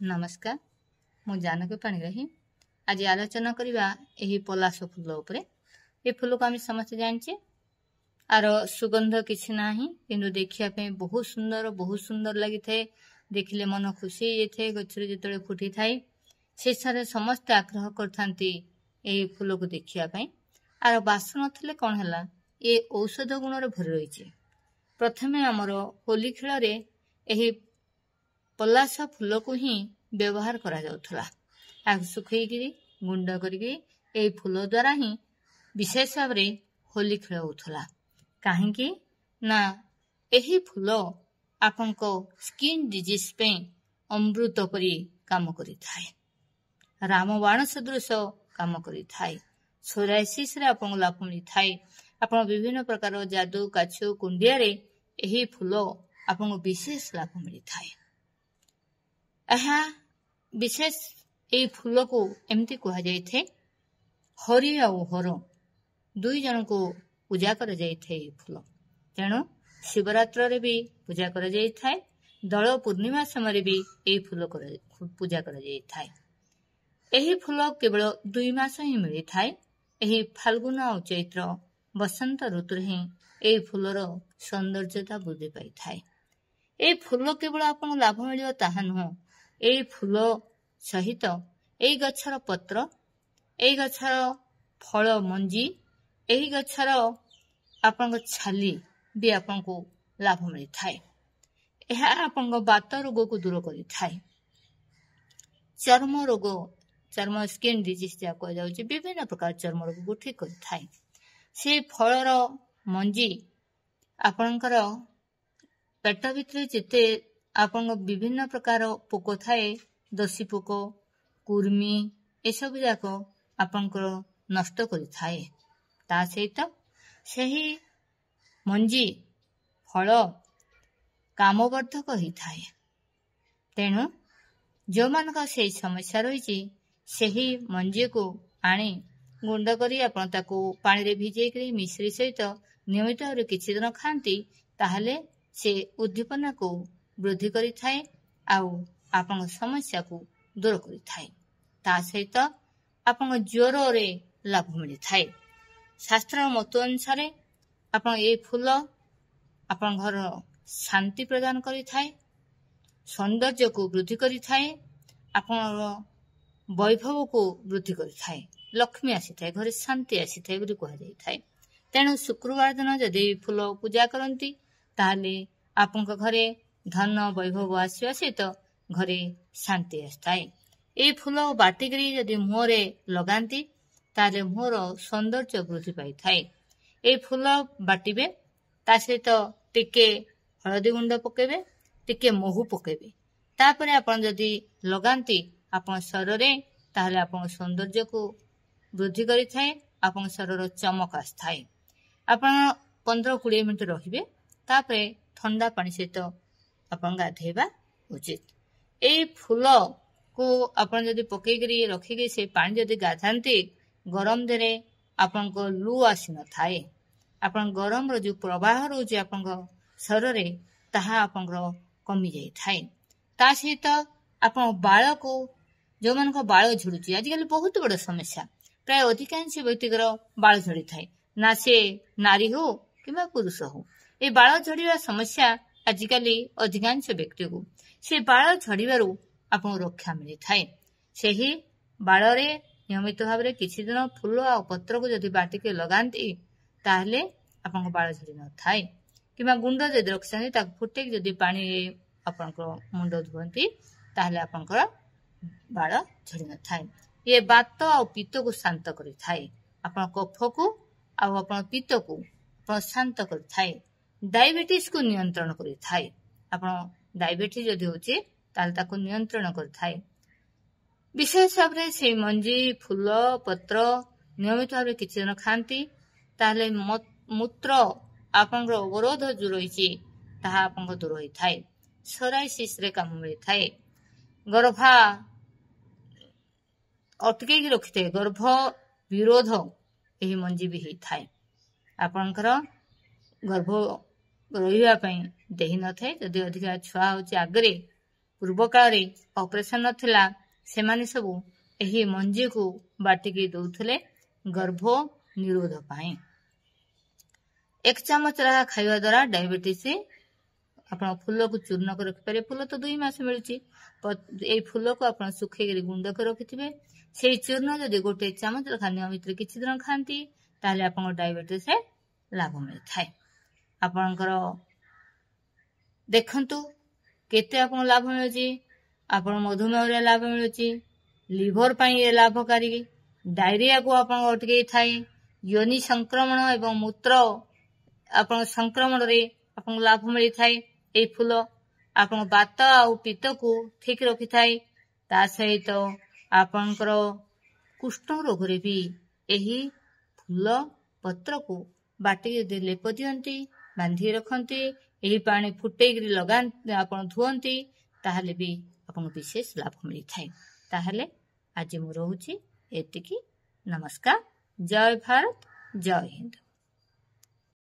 नमस्कार मु जानकी पाणिग्राही आज आलोचना करवा यही पलाश फूल उपरे। ये फूल को आम समस्त जाने आर सुगंध किसी ना कि देखा बहुत सुंदर लगी थे। देखिले मन खुशी होते गचर जो फुटी थाए से समस्त आग्रह कर फूल को देखापी। आर बासन थे कौन है ये औषध गुण भरी रही। प्रथमे आमर होली खेल यही पलाश फूल को ही व्यवहार करा सुखई गुंड कर फूल द्वारा ही विशेष भाव में होली खेल होता। कहीं ना यही फूल आपण को स्किन डिजीज पे अमृत परी काम करी थाए। रामबाण सदृश काम करी थाए। सोराइसिस रे आपण लाभ मिली थाए। आपण विभिन्न प्रकार जादू काछु कुंडिया रे यही फूल आपण को विशेष लाभ मिली थाए। विशेष ये फूल को एमती कह जाए हरि आ हर दुई जन को पूजा कर फूल। तेणु शिवरात्र रे भी पूजा कर दल पूर्णिमा समय भी यही फूल पूजा कर यही फूल केवल 2 मास ही मिली थाए। यही फाल्गुन और चैत्र बसंत ऋतु ही यही फूलर सौंदर्यता वृद्धि पाई थाए। ये फूल केवल आपको लाभ मिल ताहा नुह। यही फूल सहित यही गछर पत्र यही गछर फल मंजी यही गछर आपण छाली भी आपण को लाभ मिली थाए। यह आपण बात रोग को दूर करी थाए। चर्म रोग चर्म स्किन डिजीज जहाँ कह जाउछि विभिन्न प्रकार चर्म रोग को ठीक करी थाए। से फलर मंजी आपणकर पेट भितर जिते आपण विभिन्न प्रकार पोक थाए दसी पोक कुर्मी ये सब जाक आपणकर नष्ट करी थाए। ता सहित सही मंजी फल कामवर्धक ही थाए। तेणु जो मानक से समस्या रही सही मंजी को आनी गुंड करी आपण ताको पानी रे भिजेई मिश्री सहित नियमित भाव किछि दिन खाती ताहले से उद्दीपना को वृद्धि करी थाए आउ आपण समस्या को दूर करी थाए। ता सहित आपण ज्वर रे लाभ मिली थाए। शास्त्र मत अनुसार आपण ये फूल आपण घर शांति प्रदान करी थाए सौंदर्य को वृद्धि करी थाए आपण वैभव को वृद्धि करी थाए लक्ष्मी आसी थाए घर शांति आसी थाए बोली कह जाई थाए। तेणु शुक्रवार दिन जदि फूल पूजा करती ताहले आपण घरे धन वैभव आसवा सहित घरे शांति आए। ये फूल बाटिकी जदि मुहरे लगाती ताले मुहर सौंदर्य वृद्धि पाई थाए। ये फूल बाटिबे ता सहित टिके हलदी गुंड पकेबे टिके महू पकेबे तापर आपण जदि लगाती आपण शरीर रे ताहले आपण सौंदर्य को वृद्धि करी थाए आपण शरीर चमक आए। आपण 15-20 मिनिट रहिबे तापर ठंडा पानी सहित आपण गाधेबा उचित। ए फूल को आपण जदि पकेकरी रखिकी से पानी जदि गाधांती गरम देरे आपण को लू आसी न थाए। आपण गरम रो जो प्रवाह रोजे आपण शरीर रे ताहा आपण कमी जाई थाए। ता सहित आपण बाळ को जो मन को बाळ झड़ुची आजिकल बहुत बड़ समस्या प्राय अधिकांश व्यक्तिकर बाळ झड़ी थाए ना से नारी हो किंबा पुरुष हो। ये बाळ झड़िया समस्या आजिकल अधिकांश व्यक्ति को से बाळ झड़िबारु आपको रक्षा मिली थाए। सेही बाळ रे नियमित भाव में किछि दिन फूल आ पत्र को जदि बाटिके लगाती ताहले आपको बाळ झड़ी न थाए किंबा गुंड जदि रखिसेंती ताक फुटे जदि पानी आपनकर मुंड धुवंती ताहले आपनकर बाळ झड़ी न थाए। ये बात आ पित्त को शांत करी थाए आपन कफ को आ आपन पित्त को आपन शांत करी थाए। डायबिटीज को नियंत्रण करी थाए। आपन डायबिटीज जदि होचे ताल ताको नियंत्रण कर थाए। विशेष भाव में से मंजी फूल पत्र नियमित भाव में किछि दिन खाती ताहले मूत्र आपण अवरोध जो रही ताहा आपण दूर होई थाए। सोराइसिस रे काम मिली थाए। गर्भा अटके रखी थाए गर्भ विरोध यही मंजी भी होई थाए। आपणकर गर्भ रही देही न थाए जदि अधिका छुआ होची आगरे ପୂର୍ବ କାଳରେ ଅପରେସନ ନଥିଲା ସେମାନେ ସବୁ ଏହି ମଞ୍ଜିକୁ ବାଟିକି ଦଉଥିଲେ ଗର୍ଭ ନିରୋଧ ପାଇଁ। 1 ଚାମଚ ଲେଖା ଖାଇବା ଦ୍ୱାରା ଡାଇବେଟିସ୍ ଆପଣ ଫୁଲକୁ ଚୂର୍ଣ୍ଣ କରି ରଖିପାରିବେ। ଫୁଲ ତ 2 ମାସ ମିଳୁଛି। ଏଇ ଫୁଲକୁ ଆପଣ ଶୁଖେଇକି ଗୁଣ୍ଡ କରି ରଖିଥିବେ। ସେଇ ଚୂର୍ଣ୍ଣ ଯଦି 1 ଚାମଚ ଲେଖା ନିୟମିତ କିଛି ଦିନ ଖାଆନ୍ତି ତାହେଲେ ଆପଣଙ୍କ ଡାଇବେଟିସ୍ ଲାଭ ମିଳିଥାଏ। ଆପଣଙ୍କର ଦେଖନ୍ତୁ କେତେ ଆପଣଙ୍କୁ ଲାଭ ମିଳୁଛି। ଆପଣ ମଧୁମେହରେ ଲାଭ ମିଳୁଛି, ଲିଭର ପାଇଁ ଲାଭକାରୀ, ଡାଇରିଆକୁ ଆପଣଙ୍କୁ ଅଟକେଇ ଥାଏ, ୟୋନି ସଂକ୍ରମଣ ଏବଂ ମୂତ୍ର ଆପଣଙ୍କ ସଂକ୍ରମଣରେ ଆପଣଙ୍କୁ ଲାଭ ମିଳିଥାଏ। ଏହି ଫୁଲ ଆପଣଙ୍କ ବାତ ଆଉ ପିତ୍ତକୁ ଠିକ ରଖିଥାଏ। ତା ସହିତ ଆପଣଙ୍କର କୁଷ୍ଠ ରୋଗରେ ବି ଏହି ଫୁଲ ପତ୍ରକୁ ବାଟିକି ଲେପ ଦିଅନ୍ତି, ବାନ୍ଧି ରଖନ୍ତି, ଏହି ପାଣି ଫୁଟେଇକିରି ଲଗାନ୍ତି, ଆପଣ ଧୁଅନ୍ତି, ତାହେଲେ ବି ଆପଣଙ୍କୁ ବିଶେଷ ଲାଭ ମିଳିଥାଏ। ତାହେଲେ ଆଜି ମୁଁ ରହୁଛି ଏତିକି। ନମସ୍କାର। ଜୟ ଭାରତ, ଜୟ ହିନ୍ଦ।